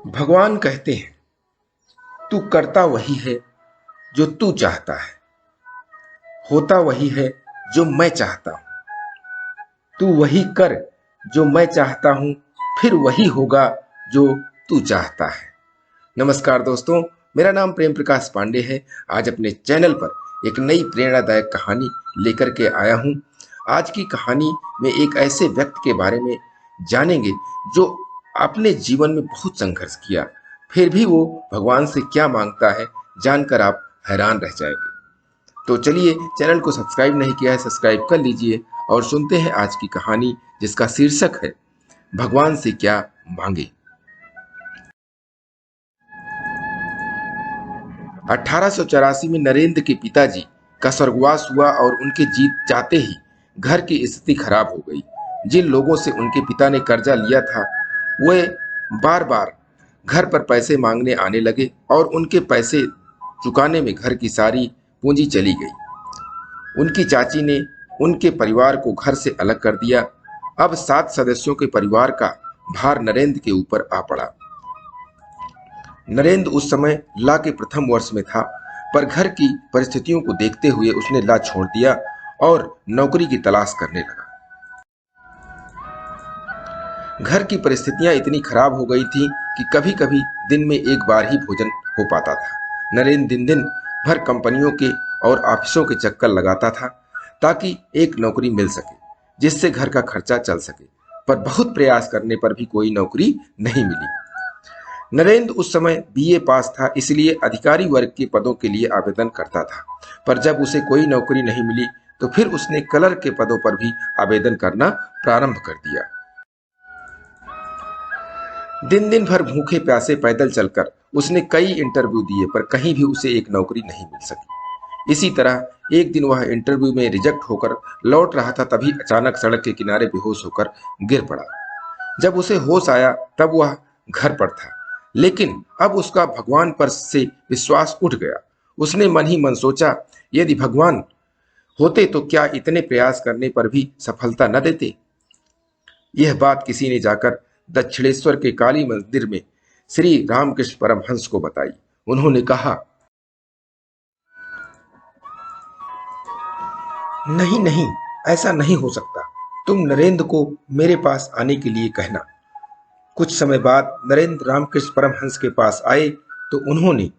भगवान कहते हैं, तू करता वही है जो तू चाहता है, होता वही है जो मैं चाहता हूं। तू वही कर जो मैं चाहता हूं, फिर वही होगा जो तू चाहता है। नमस्कार दोस्तों, मेरा नाम प्रेम प्रकाश पांडे है। आज अपने चैनल पर एक नई प्रेरणादायक कहानी लेकर के आया हूं। आज की कहानी में एक ऐसे व्यक्ति के बारे में जानेंगे जो अपने जीवन में बहुत संघर्ष किया, फिर भी वो भगवान से क्या मांगता है, जानकर आप हैरान रह जाएंगे। तो चलिए, चैनल को सब्सक्राइब नहीं किया है, सब्सक्राइब कर लीजिए और सुनते हैं आज की कहानी, जिसका शीर्षक है भगवान से क्या मांगे। 1884 में नरेंद्र के पिताजी का स्वर्गवास हुआ और उनके जीत जाते ही घर की स्थिति खराब हो गई। जिन लोगों से उनके पिता ने कर्जा लिया था, वे बार बार घर पर पैसे मांगने आने लगे और उनके पैसे चुकाने में घर की सारी पूंजी चली गई। उनकी चाची ने उनके परिवार को घर से अलग कर दिया। अब 7 सदस्यों के परिवार का भार नरेंद्र के ऊपर आ पड़ा। नरेंद्र उस समय लॉ के प्रथम वर्ष में था, पर घर की परिस्थितियों को देखते हुए उसने लॉ छोड़ दिया और नौकरी की तलाश करने लगा। घर की परिस्थितियां इतनी खराब हो गई थी कि कभी कभी दिन में एक बार ही भोजन हो पाता था। नरेंद्र दिन दिन भर कंपनियों के और ऑफिसों के चक्कर लगाता था ताकि एक नौकरी मिल सके जिससे घर का खर्चा चल सके, पर बहुत प्रयास करने पर भी कोई नौकरी नहीं मिली। नरेंद्र उस समय बीए पास था, इसलिए अधिकारी वर्ग के पदों के लिए आवेदन करता था, पर जब उसे कोई नौकरी नहीं मिली तो फिर उसने क्लर्क के पदों पर भी आवेदन करना प्रारंभ कर दिया। दिन दिन भर भूखे प्यासे पैदल चलकर उसने कई इंटरव्यू दिए, पर कहीं भी उसे एक नौकरी नहीं मिल सकी। इसी तरह एक दिन वह इंटरव्यू में रिजेक्ट होकर लौट रहा था, तभी अचानक सड़क के किनारे बेहोश होकर गिर पड़ा। जब उसे होश आया तब वह घर पर था, लेकिन अब उसका भगवान पर से विश्वास उठ गया। उसने मन ही मन सोचा, यदि भगवान होते तो क्या इतने प्रयास करने पर भी सफलता न देते। यह बात किसी ने जाकर दक्षिणेश्वर के काली मंदिर में श्री रामकृष्ण परमहंस को बताई। उन्होंने कहा, नहीं नहीं, ऐसा नहीं हो सकता। तुम नरेंद्र को मेरे पास आने के लिए कहना। कुछ समय बाद नरेंद्र रामकृष्ण परमहंस के पास आए तो उन्होंने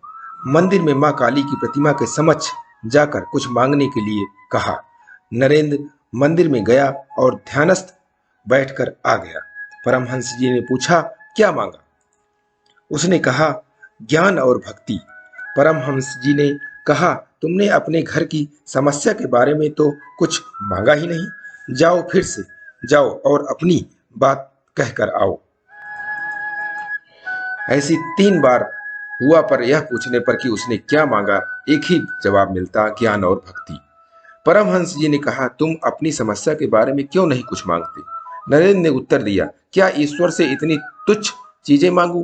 मंदिर में मां काली की प्रतिमा के समक्ष जाकर कुछ मांगने के लिए कहा। नरेंद्र मंदिर में गया और ध्यानस्थ बैठकर आ गया। परमहंस जी ने पूछा, क्या मांगा? उसने कहा, ज्ञान और भक्ति। परमहंस जी ने कहा, तुमने अपने घर की समस्या के बारे में तो कुछ मांगा ही नहीं। जाओ, फिर से जाओ और अपनी बात कहकर आओ। ऐसी 3 बार हुआ, पर यह पूछने पर कि उसने क्या मांगा, एक ही जवाब मिलता, ज्ञान और भक्ति। परमहंस जी ने कहा, तुम अपनी समस्या के बारे में क्यों नहीं कुछ मांगते? नरेंद्र ने उत्तर दिया, क्या ईश्वर से इतनी तुच्छ चीजें मांगू?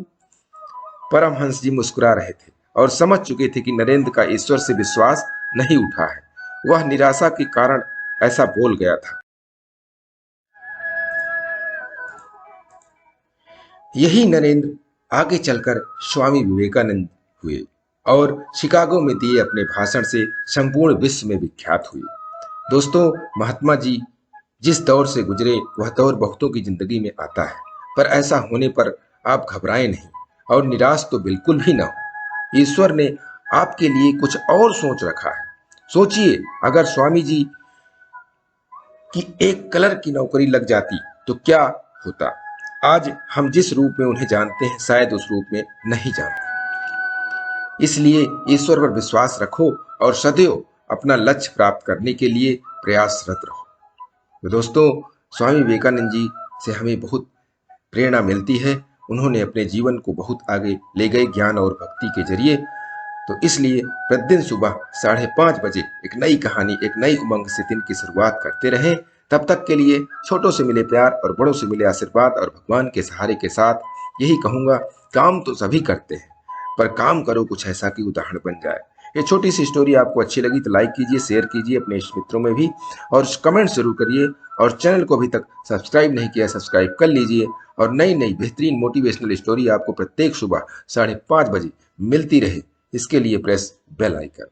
परमहंस जी मुस्कुरा रहे थे और समझ चुके थे कि नरेंद्र का ईश्वर से विश्वास नहीं उठा है। वह निराशा के कारण ऐसा बोल गया था। यही नरेंद्र आगे चलकर स्वामी विवेकानंद हुए और शिकागो में दिए अपने भाषण से संपूर्ण विश्व में विख्यात हुए। दोस्तों, महात्मा जी जिस दौर से गुजरे वह दौर बहुतों की जिंदगी में आता है, पर ऐसा होने पर आप घबराएं नहीं और निराश तो बिल्कुल भी ना हो। ईश्वर ने आपके लिए कुछ और सोच रखा है। सोचिए, अगर स्वामी जी की एक क्लर्क की नौकरी लग जाती तो क्या होता। आज हम जिस रूप में उन्हें जानते हैं, शायद उस रूप में नहीं जानते। इसलिए ईश्वर पर विश्वास रखो और सदैव अपना लक्ष्य प्राप्त करने के लिए प्रयासरत रहो। तो दोस्तों, स्वामी विवेकानंद जी से हमें बहुत प्रेरणा मिलती है। उन्होंने अपने जीवन को बहुत आगे ले गए ज्ञान और भक्ति के जरिए। तो इसलिए प्रतिदिन सुबह 5:30 बजे एक नई कहानी, एक नई उमंग से दिन की शुरुआत करते रहें। तब तक के लिए छोटों से मिले प्यार और बड़ों से मिले आशीर्वाद और भगवान के सहारे के साथ यही कहूंगा, काम तो सभी करते हैं, पर काम करो कुछ ऐसा कि उदाहरण बन जाए। ये छोटी सी स्टोरी आपको अच्छी लगी तो लाइक कीजिए, शेयर कीजिए अपने मित्रों में भी, और कमेंट जरूर करिए। और चैनल को अभी तक सब्सक्राइब नहीं किया, सब्सक्राइब कर लीजिए। और नई नई बेहतरीन मोटिवेशनल स्टोरी आपको प्रत्येक सुबह 5:30 बजे मिलती रहे, इसके लिए प्रेस बेल आइकन।